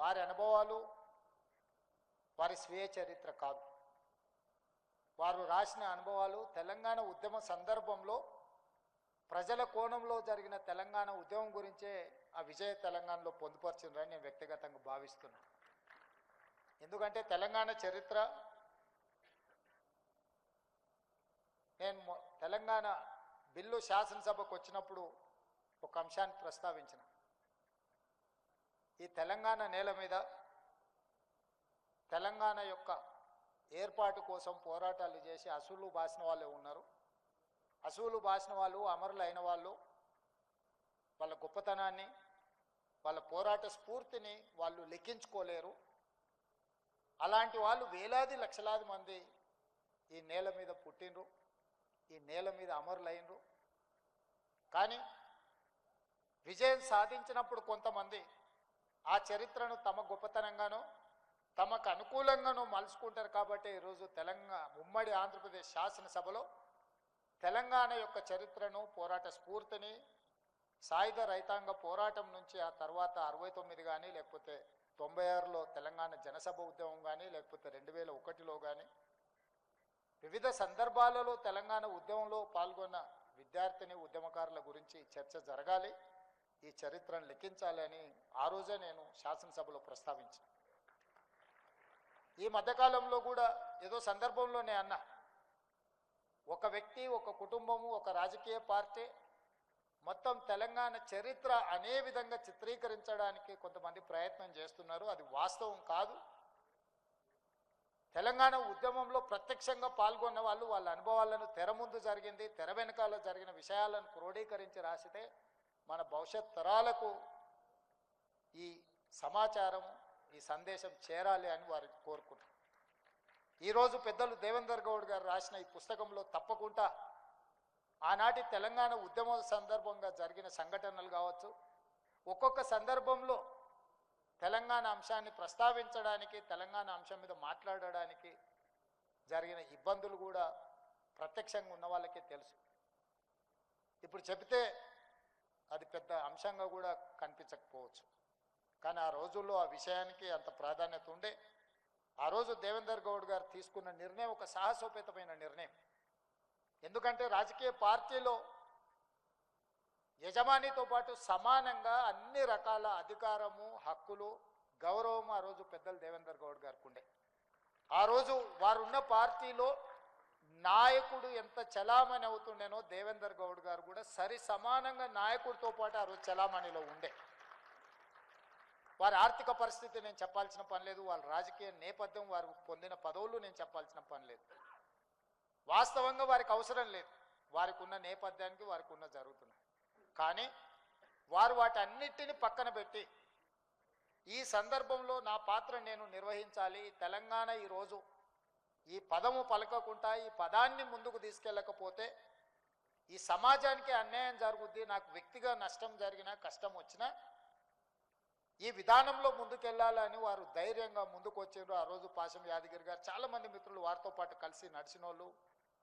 వారి అనుభవాలు వారి స్వీయ చరిత్ర కాదు. వారు రాసిన అనుభవాలు తెలంగాణ ఉద్యమ సందర్భంలో ప్రజల కోణంలో జరిగిన తెలంగాణ ఉద్యమం గురించే ఆ విజయ తెలంగాణలో పొందుపరిచిందని నేను వ్యక్తిగతంగా భావిస్తున్నాను. ఎందుకంటే తెలంగాణ చరిత్ర నేను తెలంగాణ బిల్లు శాసనసభకు వచ్చినప్పుడు ఒక అంశాన్ని ప్రస్తావించిన. ఈ తెలంగాణ నేల మీద తెలంగాణ యొక్క ఏర్పాటు కోసం పోరాటాలు చేసి అసూలు బాసిన వాళ్ళే ఉన్నారు. అసూలు బాసిన వాళ్ళు, అమరులు అయిన వాళ్ళు, వాళ్ళ గొప్పతనాన్ని, వాళ్ళ పోరాట స్ఫూర్తిని వాళ్ళు లెక్కించుకోలేరు. అలాంటి వాళ్ళు వేలాది లక్షలాది మంది ఈ నేల మీద పుట్టినరు, ఈ నేల మీద అమరులైనరు. కానీ విజయం సాధించినప్పుడు కొంతమంది ఆ చరిత్రను తమ గొప్పతనంగానో తమకు అనుకూలంగానూ మలుచుకుంటారు. కాబట్టి ఈరోజు ఉమ్మడి ఆంధ్రప్రదేశ్ శాసనసభలో తెలంగాణ యొక్క చరిత్రను, పోరాట స్ఫూర్తిని, సాయుధ రైతాంగ పోరాటం నుంచి ఆ తర్వాత 69 కానీ, లేకపోతే 96లో తెలంగాణ జనసభ ఉద్యమం కానీ, లేకపోతే 2001లో కానీ వివిధ సందర్భాలలో తెలంగాణ ఉద్యమంలో పాల్గొన్న విద్యార్థిని ఉద్యమకారుల గురించి చర్చ జరగాలి, ఈ చరిత్రను లెక్కించాలి అని ఆ రోజే నేను శాసనసభలో ప్రస్తావించాను. ఈ మధ్యకాలంలో కూడా ఏదో సందర్భంలో నేను అన్నా, ఒక వ్యక్తి, ఒక కుటుంబము, ఒక రాజకీయ పార్టీ మొత్తం తెలంగాణ చరిత్ర అనే విధంగా చిత్రీకరించడానికి కొంతమంది ప్రయత్నం చేస్తున్నారు. అది వాస్తవం కాదు. తెలంగాణ ఉద్యమంలో ప్రత్యక్షంగా పాల్గొన్న వాళ్ళు వాళ్ళ అనుభవాలను తెర ముందు జరిగింది, తెర వెనకాల జరిగిన విషయాలను క్రోడీకరించి రాసితే మన భవిష్యత్ తరాలకు ఈ సమాచారం, ఈ సందేశం చేరాలి అని వారు కోరుకున్నారు. ఈరోజు పెద్దలు దేవేందర్ గౌడ్ గారు రాసిన ఈ పుస్తకంలో తప్పకుండా ఆనాటి తెలంగాణ ఉద్యమ సందర్భంగా జరిగిన సంఘటనలు కావచ్చు, ఒక్కొక్క సందర్భంలో తెలంగాణ అంశాన్ని ప్రస్తావించడానికి, తెలంగాణ అంశం మీద మాట్లాడడానికి జరిగిన ఇబ్బందులు కూడా ప్రత్యక్షంగా ఉన్న వాళ్ళకే తెలుసు. ఇప్పుడు చెబితే అది పెద్ద అంశంగా కూడా కనిపించకపోవచ్చు, కానీ ఆ రోజుల్లో ఆ విషయానికి అంత ప్రాధాన్యత ఉండే. ఆ రోజు దేవేందర్ గౌడ్ గారు తీసుకున్న నిర్ణయం ఒక సాహసోపేతమైన నిర్ణయం. ఎందుకంటే రాజకీయ పార్టీలో యజమానితో పాటు సమానంగా అన్ని రకాల అధికారము, హక్కులు, గౌరవం ఆ రోజు పెద్దలు దేవేందర్ గౌడ్ గారికి ఉండే. ఆ రోజు వారు ఉన్న పార్టీలో నాయకుడు ఎంత చలామణి అవుతుండేనో దేవేందర్ గౌడ్ గారు కూడా సరి సమానంగా నాయకుడితో పాటు ఆ రోజు చలామణిలో ఉండే. వారి ఆర్థిక పరిస్థితి నేను చెప్పాల్సిన పని లేదు, వాళ్ళ రాజకీయ నేపథ్యం, వారు పొందిన పదవులు నేను చెప్పాల్సిన పని లేదు. వాస్తవంగా వారికి అవసరం లేదు, వారికి ఉన్న నేపథ్యానికి వారికి ఉన్న జరుగుతున్నాయి. కానీ వారు వాటన్నిటిని పక్కన పెట్టి ఈ సందర్భంలో నా పాత్ర నేను నిర్వహించాలి, తెలంగాణ ఈరోజు ఈ పదము పలకకుండా ఈ పదాన్ని ముందుకు తీసుకెళ్ళకపోతే ఈ సమాజానికి అన్యాయం జరుగుద్ది, నాకు వ్యక్తిగా నష్టం జరిగినా, కష్టం వచ్చినా ఈ విధానంలో ముందుకెళ్ళాలని వారు ధైర్యంగా ముందుకు వచ్చారు. ఆ రోజు పాశం యాదగిరి గారు, చాలామంది మిత్రులు వారితో పాటు కలిసి నడిచిన వాళ్ళు,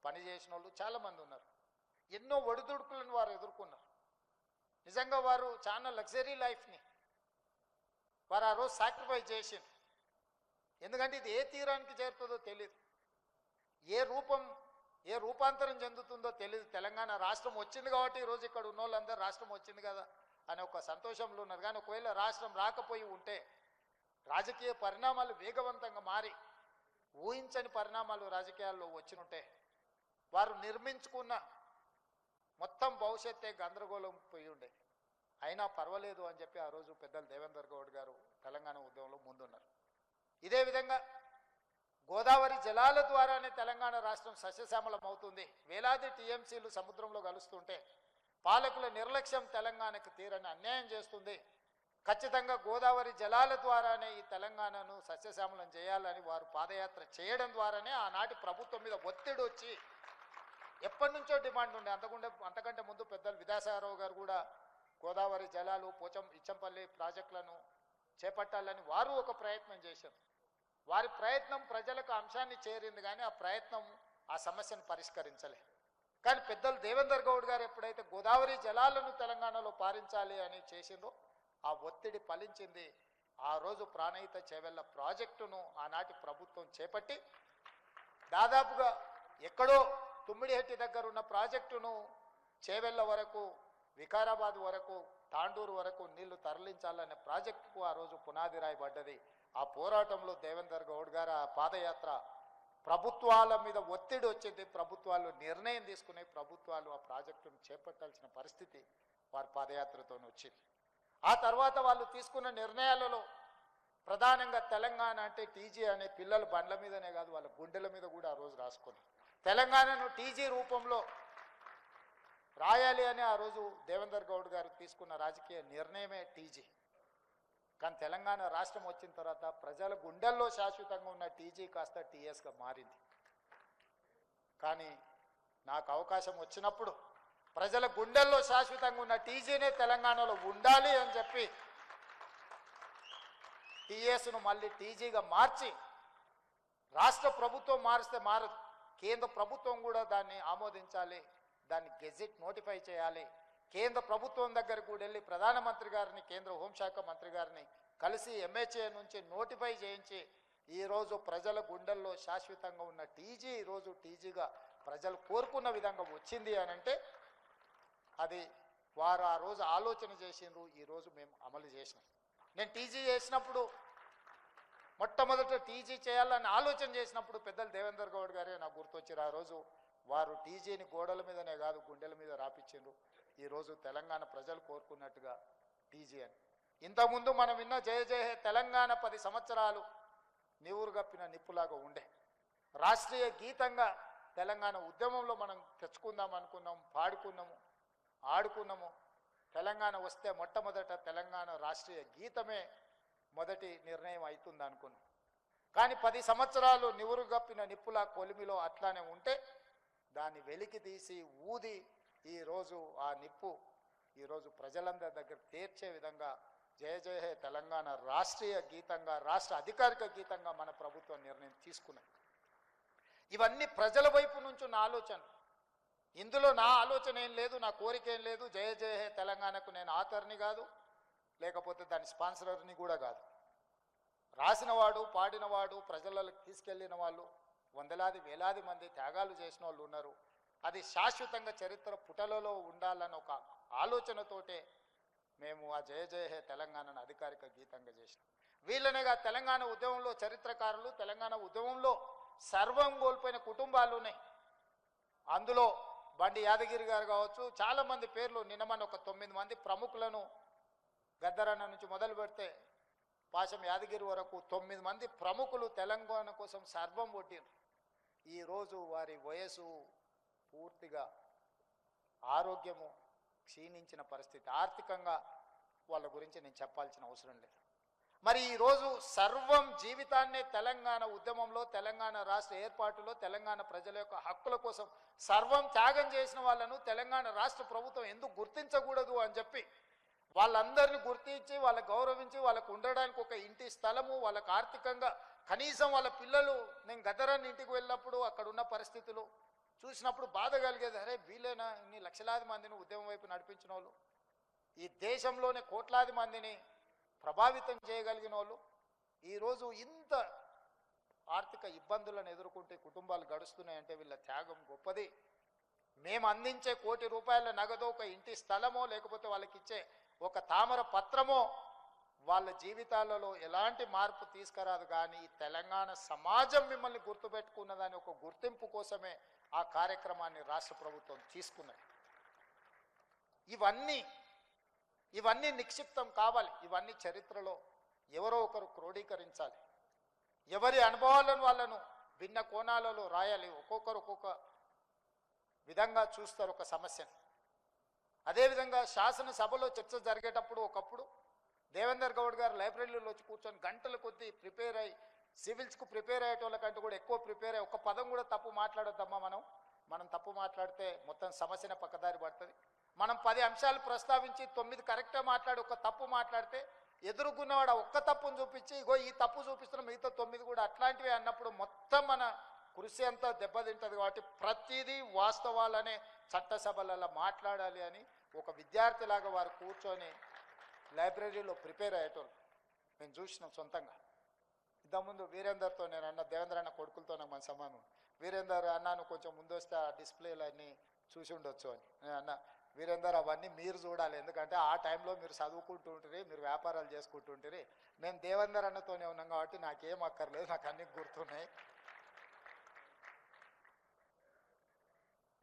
పనిచేసిన వాళ్ళు చాలామంది ఉన్నారు. ఎన్నో ఒడిదుడుకులను వారు ఎదుర్కొన్నారు. నిజంగా వారు చాలా లగ్జరీ లైఫ్ని వారు ఆ రోజు సాక్రిఫైస్ చేసింది. ఎందుకంటే ఇది ఏ తీరానికి చేరుతుందో తెలియదు, ఏ రూపాంతరం చెందుతుందో తెలియదు. తెలంగాణ రాష్ట్రం వచ్చింది కాబట్టి ఈరోజు ఇక్కడ ఉన్న వాళ్ళందరూ రాష్ట్రం వచ్చింది కదా అనే ఒక సంతోషంలో ఉన్నారు. కానీ ఒకవేళ రాష్ట్రం రాకపోయి ఉంటే రాజకీయ పరిణామాలు వేగవంతంగా మారి ఊహించని పరిణామాలు రాజకీయాల్లో వచ్చినుంటే వారు నిర్మించుకున్న మొత్తం భవిష్యత్తే గందరగోళం పోయి ఉండే. అయినా పర్వాలేదు అని చెప్పి ఆ రోజు పెద్దలు దేవేందర్ గౌడ్ గారు తెలంగాణ ఉద్యమంలో ముందున్నారు. ఇదే విధంగా గోదావరి జలాల ద్వారానే తెలంగాణ రాష్ట్రం సస్యశ్యామలం అవుతుంది. వేలాది టీఎంసీలు సముద్రంలో కలుస్తుంటే పాలకుల నిర్లక్ష్యం తెలంగాణకు తీరని అన్యాయం చేస్తుంది. ఖచ్చితంగా గోదావరి జలాల ద్వారానే ఈ తెలంగాణను సస్యశ్యామలం చేయాలని వారు పాదయాత్ర చేయడం ద్వారానే ఆనాటి ప్రభుత్వం మీద ఒత్తిడి వచ్చి ఎప్పటి నుంచో డిమాండ్ ఉండే. అంతకంటే ముందు పెద్దలు విద్యాసాగరరావు గారు కూడా గోదావరి జలాలు, ఇచ్చంపల్లి ప్రాజెక్టులను చేపట్టాలని వారు ఒక ప్రయత్నం చేశారు. వారి ప్రయత్నం ప్రజలకు అంశాన్ని చేరింది, కానీ ఆ ప్రయత్నం ఆ సమస్యను పరిష్కరించలే. కానీ పెద్దలు దేవేందర్ గౌడ్ గారు ఎప్పుడైతే గోదావరి జలాలను తెలంగాణలో పారించాలి అని చేసిందో ఆ ఒత్తిడి ఫలించింది. ఆ రోజు ప్రాణహిత చేవెళ్ళ ప్రాజెక్టును ఆనాటి ప్రభుత్వం చేపట్టి దాదాపుగా ఎక్కడో తుమ్మిడిహెట్టి దగ్గర ఉన్న ప్రాజెక్టును చేవెళ్ళ వరకు, వికారాబాద్ వరకు, తాండూరు వరకు నీళ్లు తరలించాలనే ప్రాజెక్టుకు ఆ రోజు పునాది రాయబడ్డది. ఆ పోరాటంలో దేవేందర్ గౌడ్ గారు ఆ పాదయాత్ర ప్రభుత్వాల మీద ఒత్తిడి వచ్చింది. ప్రభుత్వాలు నిర్ణయం తీసుకునే ప్రభుత్వాలు ఆ ప్రాజెక్టును చేపట్టాల్సిన పరిస్థితి వారి పాదయాత్రతో వచ్చింది. ఆ తర్వాత వాళ్ళు తీసుకున్న నిర్ణయాలలో ప్రధానంగా తెలంగాణ అంటే టీజీ అనే పిల్లలు బండ్ల మీదనే కాదు వాళ్ళ గుండెల మీద కూడా ఆ రోజు రాసుకున్నారు. తెలంగాణను టీజీ రూపంలో రాయాలి అని ఆ రోజు దేవేందర్ గౌడ్ గారు తీసుకున్న రాజకీయ నిర్ణయమే టీజీ. కానీ తెలంగాణ రాష్ట్రం వచ్చిన తర్వాత ప్రజల గుండెల్లో శాశ్వతంగా ఉన్న టీజీ కాస్త టీఎస్గా మారింది. కానీ నాకు అవకాశం వచ్చినప్పుడు ప్రజల గుండెల్లో శాశ్వతంగా ఉన్న టీజీనే తెలంగాణలో ఉండాలి అని చెప్పి టీఎస్ను మళ్ళీ టీజీగా మార్చి, రాష్ట్ర ప్రభుత్వం మారిస్తే మారదు, కేంద్ర ప్రభుత్వం కూడా దాన్ని ఆమోదించాలి, దాన్ని గెజెట్ నోటిఫై చేయాలి. కేంద్ర ప్రభుత్వం దగ్గరకు కూడా వెళ్ళి ప్రధానమంత్రి గారిని, కేంద్ర హోంశాఖ మంత్రి గారిని కలిసి ఎంహెచ్ఏ నుంచి నోటిఫై చేయించి ఈరోజు ప్రజల గుండెల్లో శాశ్వతంగా ఉన్న టీజీ ఈరోజు టీజీగా ప్రజలు కోరుకున్న విధంగా వచ్చింది అని అంటే అది వారు ఆ రోజు ఆలోచన చేసిండ్రు, ఈరోజు మేము అమలు చేసినాం. నేను టీజీ చేసినప్పుడు మొట్టమొదట టీజీ చేయాలని ఆలోచన చేసినప్పుడు పెద్దలు దేవేందర్ గౌడ్ గారే నాకు గుర్తొచ్చారు. ఆ రోజు వారు టీజీని గోడల మీదనే కాదు గుండెల మీద రాపిచ్చిండ్రు. ఈరోజు తెలంగాణ ప్రజలు కోరుకున్నట్టుగా టీజీ అని. ఇంతకుముందు మనం విన్న జయ జయ హే తెలంగాణ 10 సంవత్సరాలు నివురు గప్పిన నిప్పులాగా ఉండే. రాష్ట్రీయ గీతంగా తెలంగాణ ఉద్యమంలో మనం తెచ్చుకుందాం అనుకున్నాం, పాడుకున్నాము, ఆడుకున్నాము. తెలంగాణ వస్తే మొట్టమొదట తెలంగాణ రాష్ట్రీయ గీతమే మొదటి నిర్ణయం అవుతుంది అనుకున్నాం. కానీ 10 సంవత్సరాలు నివురు గప్పిన నిప్పులా కొలిమిలో అట్లానే ఉంటే దాన్ని వెలికి తీసి ఊది ఈరోజు ఆ నిప్పు ఈరోజు ప్రజలందరి దగ్గర తీర్చే విధంగా జయ జయ హే తెలంగాణ రాష్ట్రీయ గీతంగా, రాష్ట్ర అధికారిక గీతంగా మన ప్రభుత్వం నిర్ణయం తీసుకున్నది. ఇవన్నీ ప్రజల వైపు నుంచి ఉన్న ఆలోచన. ఇందులో నా ఆలోచన ఏం లేదు, నా కోరిక ఏం లేదు. జయ జయ హే తెలంగాణకు నేను ఆథర్ని కాదు, లేకపోతే దాని స్పాన్సర్ని కూడా కాదు. రాసినవాడు, పాడినవాడు, ప్రజలకు తీసుకెళ్ళిన వాళ్ళు వందలాది వేలాది మంది త్యాగాలు చేసిన వాళ్ళు ఉన్నారు. అది శాశ్వతంగా చరిత్ర పుటలలో ఉండాలన్న ఒక ఆలోచనతోటే మేము ఆ జయ జయ హే తెలంగాణను అధికారిక గీతంగా చేసినాం. వీళ్ళనేగా తెలంగాణ ఉద్యమంలో చరిత్రకారులు, తెలంగాణ ఉద్యమంలో సర్వం కోల్పోయిన కుటుంబాలు ఉన్నాయి. అందులో బండి యాదగిరి గారు కావచ్చు, చాలామంది పేర్లు నిన్నమని ఒక 9 మంది ప్రముఖులను గద్దరన్న నుంచి మొదలు పెడితే పాశం యాదగిరి వరకు 9 మంది ప్రముఖులు తెలంగాణ కోసం సర్వం కొట్టిరు. ఈరోజు వారి వయసు పూర్తిగా ఆరోగ్యము క్షీణించిన పరిస్థితి. ఆర్థికంగా వాళ్ళ గురించి నేను చెప్పాల్సిన అవసరం లేదు. మరి ఈరోజు సర్వం జీవితాన్నే తెలంగాణ ఉద్యమంలో, తెలంగాణ రాష్ట్ర ఏర్పాటులో, తెలంగాణ ప్రజల యొక్క హక్కుల కోసం సర్వం త్యాగం చేసిన వాళ్ళను తెలంగాణ రాష్ట్ర ప్రభుత్వం ఎందుకు గుర్తించకూడదు అని చెప్పి వాళ్ళందరినీ గుర్తించి, వాళ్ళకు గౌరవించి, వాళ్ళకు ఉండడానికి ఒక ఇంటి స్థలము, వాళ్ళకు ఆర్థికంగా కనీసం వాళ్ళ పిల్లలు, నేను గద్దరాన్ని ఇంటికి వెళ్ళినప్పుడు అక్కడ ఉన్న పరిస్థితులు చూసినప్పుడు బాధ కలిగేది. అరే వీళ్ళేనా ఇన్ని లక్షలాది మందిని ఉద్యమం వైపు నడిపించిన వాళ్ళు, ఈ దేశంలోనే కోట్లాది మందిని ప్రభావితం చేయగలిగిన వాళ్ళు ఈరోజు ఇంత ఆర్థిక ఇబ్బందులను ఎదుర్కొంటే కుటుంబాలు గడుస్తున్నాయంటే వీళ్ళ త్యాగం గొప్పది. మేము అందించే ₹1 కోటి నగదో, ఒక ఇంటి స్థలమో, లేకపోతే వాళ్ళకి ఇచ్చే ఒక తామర పత్రమో వాళ్ళ జీవితాలలో ఎలాంటి మార్పు తీసుకురాదు. కానీ ఈ సమాజం మిమ్మల్ని గుర్తుపెట్టుకున్నదాని ఒక గుర్తింపు కోసమే ఆ కార్యక్రమాన్ని రాష్ట్ర ప్రభుత్వం తీసుకున్నది. ఇవన్నీ నిక్షిప్తం కావాలి. ఇవన్నీ చరిత్రలో ఎవరో ఒకరు క్రోడీకరించాలి. ఎవరి అనుభవాలను వాళ్ళను భిన్న కోణాలలో రాయాలి. ఒక్కొక్కరు ఒక్కొక్క విధంగా చూస్తారు ఒక సమస్యను. అదేవిధంగా శాసనసభలో చర్చ జరిగేటప్పుడు ఒకప్పుడు దేవేందర్ గౌడ్ గారు లైబ్రరీలో వచ్చి కూర్చొని గంటల కొద్దీ ప్రిపేర్ అయ్యి, సివిల్స్కు ప్రిపేర్ అయ్యేటోళ్ళకంటే కూడా ఎక్కువ ప్రిపేర్ అయ్యి, ఒక్క పదం కూడా తప్పు మాట్లాడొద్దమ్మా, మనం తప్పు మాట్లాడితే మొత్తం సమస్యనే పక్కదారి పడుతుంది. మనం 10 అంశాలు ప్రస్తావించి 9 కరెక్ట్గా మాట్లాడి ఒక తప్పు మాట్లాడితే ఎదుర్కొన్నవాడు ఒక్క తప్పును చూపించి ఇగో ఈ తప్పు చూపిస్తున్న మిగతా 9 కూడా అట్లాంటివి అన్నప్పుడు మొత్తం మన కృషి అంతా దెబ్బతింటుంది. కాబట్టి ప్రతిదీ వాస్తవాలనే చట్టసభలలో మాట్లాడాలి అని ఒక విద్యార్థిలాగా వారు కూర్చొని లైబ్రరీలో ప్రిపేర్ అయ్యేటోళ్ళు. మేము చూసినాం సొంతంగా. ఇంతకుముందు వీరేందర్తో నేను అన్న, దేవేంద్ర అన్న కొడుకులతో నాకు మన సంబంధం. వీరేందర్ అన్నాను కొంచెం ముందు వస్తే ఆ డిస్ప్లేలు అన్నీ చూసి ఉండొచ్చు అని నేను అన్న. వీరేందర్ అవన్నీ మీరు చూడాలి, ఎందుకంటే ఆ టైంలో మీరు చదువుకుంటూ ఉంటుంది, మీరు వ్యాపారాలు చేసుకుంటుంటారు. మేము దేవేందర్ అన్నతోనే ఉన్నాం కాబట్టి నాకేం అక్కర్లేదు, నాకు అన్నీ గుర్తున్నాయి.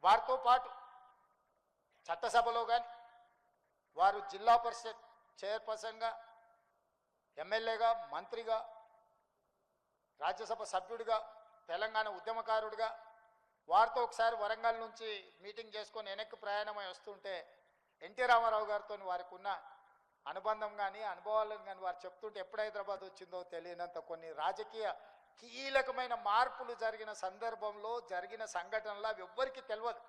వారితో పాటు చట్టసభలో కానీ, వారు జిల్లా పరిషత్ చైర్పర్సన్గా, ఎమ్మెల్యేగా, మంత్రిగా, రాజ్యసభ సభ్యుడిగా, తెలంగాణ ఉద్యమకారుడిగా, వారితో ఒకసారి వరంగల్ నుంచి మీటింగ్ చేసుకొని వెనక్కి ప్రయాణమై వస్తుంటే ఎన్టీ రామారావు గారితో వారికి ఉన్న అనుబంధం కానీ అనుభవాలను కానీ వారు చెప్తుంటే ఎప్పుడు హైదరాబాద్ వచ్చిందో తెలియనంత కొన్ని రాజకీయ కీలకమైన మార్పులు జరిగిన సందర్భంలో జరిగిన సంఘటనలు అవి ఎవ్వరికీ తెలియదు.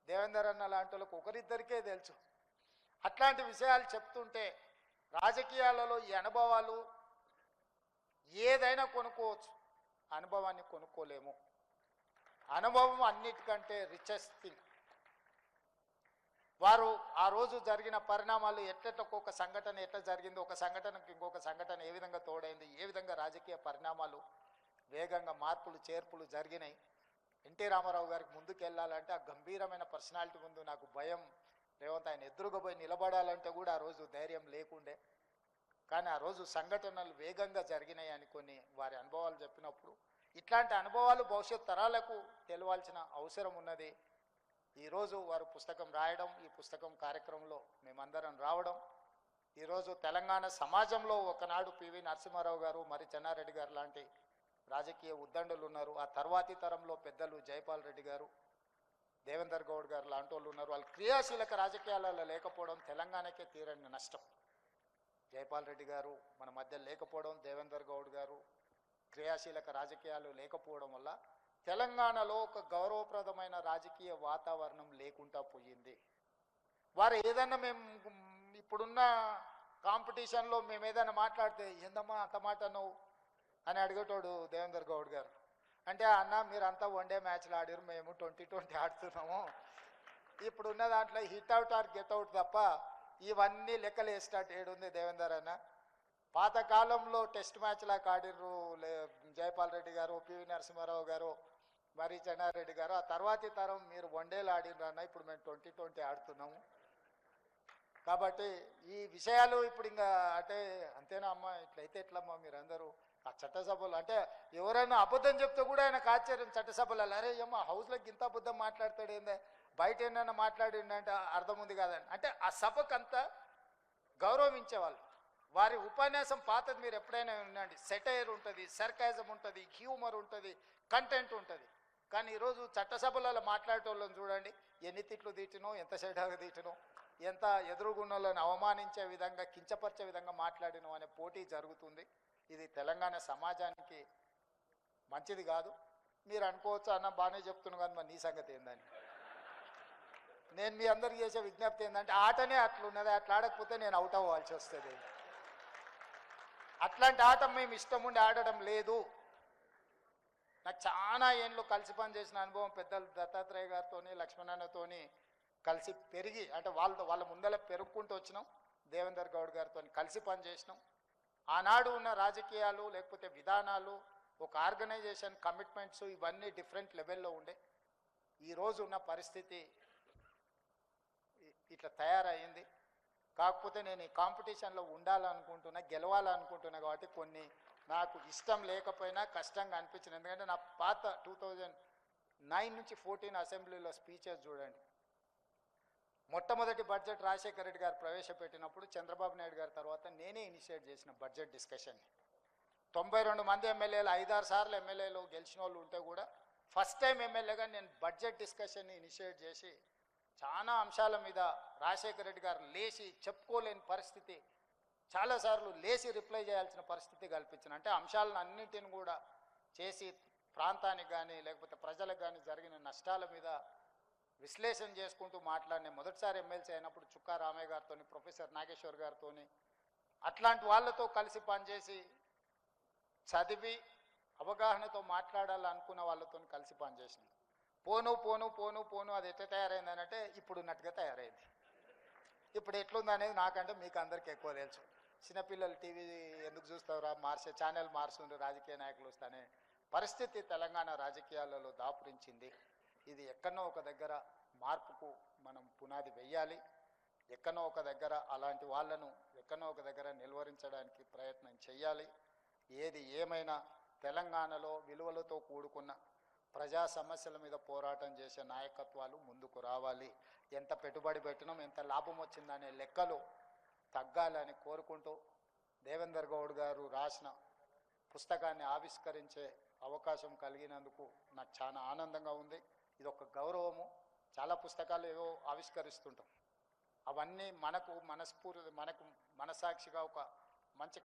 దేవేందర్ అన్న లాంటి వాళ్ళకు ఒకరిద్దరికే తెలుసు. అట్లాంటి విషయాలు చెప్తుంటే రాజకీయాలలో ఈ అనుభవాలు ఏదైనా కొనుక్కోవచ్చు, అనుభవాన్ని కొనుక్కోలేము. అనుభవం అన్నిటికంటే రిచెస్ట్ థింగ్. వారు ఆ రోజు జరిగిన పరిణామాలు ఒక్కొక్క సంఘటన ఎట్లా జరిగింది, ఒక సంఘటనకు ఇంకొక సంఘటన ఏ విధంగా తోడైంది, ఏ విధంగా రాజకీయ పరిణామాలు వేగంగా మార్పులు చేర్పులు జరిగినాయి. ఎన్టీ రామారావు గారికి ముందుకు వెళ్ళాలంటే ఆ గంభీరమైన పర్సనాలిటీ ముందు నాకు భయం. రేవంత్ ఆయన ఎదురుగా పోయి నిలబడాలంటే కూడా ఆ రోజు ధైర్యం లేకుండే. కానీ ఆ రోజు సంఘటనలు వేగంగా జరిగినాయి అని కొన్ని వారి అనుభవాలు చెప్పినప్పుడు ఇట్లాంటి అనుభవాలు భవిష్యత్ తరాలకు తెలియాల్సిన అవసరం ఉన్నది. ఈరోజు వారు పుస్తకం రాయడం, ఈ పుస్తకం కార్యక్రమంలో మేమందరం రావడం, ఈరోజు తెలంగాణ సమాజంలో ఒకనాడు పివి నరసింహారావు గారు, మరి చెన్నారెడ్డి గారు లాంటి రాజకీయ ఉద్దండులు ఉన్నారు. ఆ తర్వాతి తరంలో పెద్దలు జైపాల్ రెడ్డి గారు, దేవేందర్ గౌడ్ గారు లాంటి వాళ్ళు ఉన్నారు. వాళ్ళు క్రియాశీలక రాజకీయాలలో లేకపోవడం తెలంగాణకే తీరని నష్టం. జైపాల్ రెడ్డి గారు మన మధ్య లేకపోవడం, దేవేందర్ గౌడ్ గారు క్రియాశీలక రాజకీయాలు లేకపోవడం వల్ల తెలంగాణలో ఒక గౌరవప్రదమైన రాజకీయ వాతావరణం లేకుండా పోయింది. వారు ఏదన్నా మేము ఇప్పుడున్న కాంపిటీషన్లో మేము ఏదైనా మాట్లాడితే ఏందమ్మా అంత మాట నువ్వు అని అడిగేటోడు దేవేందర్ గౌడ్ గారు. అంటే అన్న మీరంతా వన్డే మ్యాచ్లు ఆడారు, మేము 2020 ఆడుతున్నాము, ఇప్పుడున్న దాంట్లో hit out or get out తప్ప ఇవన్నీ లెక్కలు వేసేటట్టు ఏడుంది దేవేందర్ అన్న. పాతకాలంలో టెస్ట్ మ్యాచ్లాగా ఆడిర్రు జైపాల్ రెడ్డి గారు, పివి నరసింహారావు గారు, మరి చెన్నారెడ్డి గారు. ఆ తర్వాతి తరం మీరు వన్డేలు ఆడిర్రు అన్న, ఇప్పుడు మేము 2020 ఆడుతున్నాము. కాబట్టి ఈ విషయాలు ఇప్పుడు ఇంకా అంటే అంతేనా అమ్మా, ఇట్లయితే ఎట్లమ్మా మీరందరూ ఆ చట్టసభలు అంటే ఎవరైనా అబద్ధం చెప్తే కూడా ఆయనకు ఆశ్చర్యం. చట్టసభలలో అరే అమ్మ హౌస్లోకి ఇంత అబద్ధం మాట్లాడతాడు ఏందే, బయట ఏమైనా మాట్లాడిండంటే అర్థం ఉంది కాదని. అంటే ఆ సభకు అంతా గౌరవించేవాళ్ళు. వారి ఉపన్యాసం పాతది మీరు ఎప్పుడైనా వినండి, సెటైర్ ఉంటుంది, సర్కాజం ఉంటుంది, హ్యూమర్ ఉంటుంది, కంటెంట్ ఉంటుంది. కానీ ఈరోజు చట్టసభలలో మాట్లాడేటోళ్ళని చూడండి, ఎన్ని తిట్లు తీటినో, ఎంత సెటాగా తీటినో, ఎంత ఎదురుగున్నోళ్ళని అవమానించే విధంగా, కించపరిచే విధంగా మాట్లాడినో అనే పోటీ జరుగుతుంది. ఇది తెలంగాణ సమాజానికి మంచిది కాదు. మీరు అనుకోవచ్చు అన్న బాగానే చెప్తున్నాను కానీ మరి నీ సంగతి ఏందని. నేను మీ అందరికి చేసే విజ్ఞప్తి ఏంటంటే ఆటనే అట్లున్నది, అట్లా ఆడకపోతే నేను అవుట్ అవ్వాల్సి వస్తుంది. అట్లాంటి ఆట మేము ఇష్టం ఉండి ఆడడం లేదు. నాకు చాలా ఏళ్ళు కలిసి పనిచేసిన అనుభవం పెద్దలు దత్తాత్రేయ గారితో, లక్ష్మణన్నతోని కలిసి పెరిగి అంటే వాళ్ళ ముందర పెరుగుకుంటూ వచ్చినాం. దేవేందర్ గౌడ్ గారితో కలిసి పనిచేసినాం. ఆనాడు ఉన్న రాజకీయాలు లేకపోతే విధానాలు, ఒక ఆర్గనైజేషన్ కమిట్మెంట్స్ ఇవన్నీ డిఫరెంట్ లెవెల్లో ఉండే. ఈరోజు ఉన్న పరిస్థితి ఇట్లా తయారైంది. కాకపోతే నేను ఈ కాంపిటీషన్లో ఉండాలనుకుంటున్నా, గెలవాలనుకుంటున్నా కాబట్టి కొన్ని నాకు ఇష్టం లేకపోయినా కష్టంగా అనిపించింది. ఎందుకంటే నా పాత 2009 నుంచి 14 అసెంబ్లీలో స్పీచెస్ చూడండి. మొట్టమొదటి బడ్జెట్ రాజశేఖర రెడ్డి గారు ప్రవేశపెట్టినప్పుడు చంద్రబాబు నాయుడు గారి తర్వాత నేనే ఇనిషియేట్ చేసిన బడ్జెట్ డిస్కషన్ని. 92 మంది ఎమ్మెల్యేలు 5-6 సార్లు ఎమ్మెల్యేలు గెలిచిన వాళ్ళు ఉంటే కూడా ఫస్ట్ టైం ఎమ్మెల్యేగా నేను బడ్జెట్ డిస్కషన్ని ఇనిషియేట్ చేసి చాలా అంశాల మీద రాజశేఖర రెడ్డి గారు లేచి చెప్పుకోలేని పరిస్థితి, చాలాసార్లు లేచి రిప్లై చేయాల్సిన పరిస్థితి కల్పించిన. అంటే అంశాలను అన్నింటిని కూడా చేసి ప్రాంతానికి కానీ లేకపోతే ప్రజలకు కానీ జరిగిన నష్టాల మీద విశ్లేషణ చేసుకుంటూ మాట్లాడిన మొదటిసారి ఎమ్మెల్సీ అయినప్పుడు చుక్కా రామయ్య గారితో, ప్రొఫెసర్ నాగేశ్వర్ గారితో, అట్లాంటి వాళ్ళతో కలిసి పనిచేసి చదివి అవగాహనతో మాట్లాడాలనుకున్న వాళ్ళతో కలిసి పనిచేసిన. పోను పోను పోను పోను అది ఎట్లా తయారైంది అని అంటే ఇప్పుడున్నట్టుగా తయారైంది. ఇప్పుడు ఎట్లుంది అనేది నాకంటే మీకు అందరికీ ఎక్కువ తెలుసు. చిన్నపిల్లలు టీవీ ఎందుకు చూస్తావురా, మార్చే ఛానల్ మార్చుండ్రు రాజకీయ నాయకులు వస్తానే పరిస్థితి తెలంగాణ రాజకీయాలలో దాపురించింది. ఇది ఎక్కడో ఒక దగ్గర మార్పుకు మనం పునాది వెయ్యాలి. ఎక్కడో ఒక దగ్గర అలాంటి వాళ్ళను ఎక్కడో ఒక దగ్గర నిలువరించడానికి ప్రయత్నం చేయాలి. ఏది ఏమైనా తెలంగాణలో విలువలతో కూడుకున్న ప్రజా సమస్యల మీద పోరాటం చేసే నాయకత్వాలు ముందుకు రావాలి. ఎంత పెట్టుబడి పెట్టినాం, ఎంత లాభం వచ్చిందనే లెక్కలు తగ్గాలని కోరుకుంటూ దేవేందర్ గౌడ్ గారు రాసిన పుస్తకాన్ని ఆవిష్కరించే అవకాశం కలిగినందుకు నాకు చాలా ఆనందంగా ఉంది. ఇది ఒక గౌరవము. చాలా పుస్తకాలు ఏవో ఆవిష్కరిస్తుంటాం, అవన్నీ మనకు మనస్ఫూర్తి మనకు మనసాక్షిగా ఒక మంచి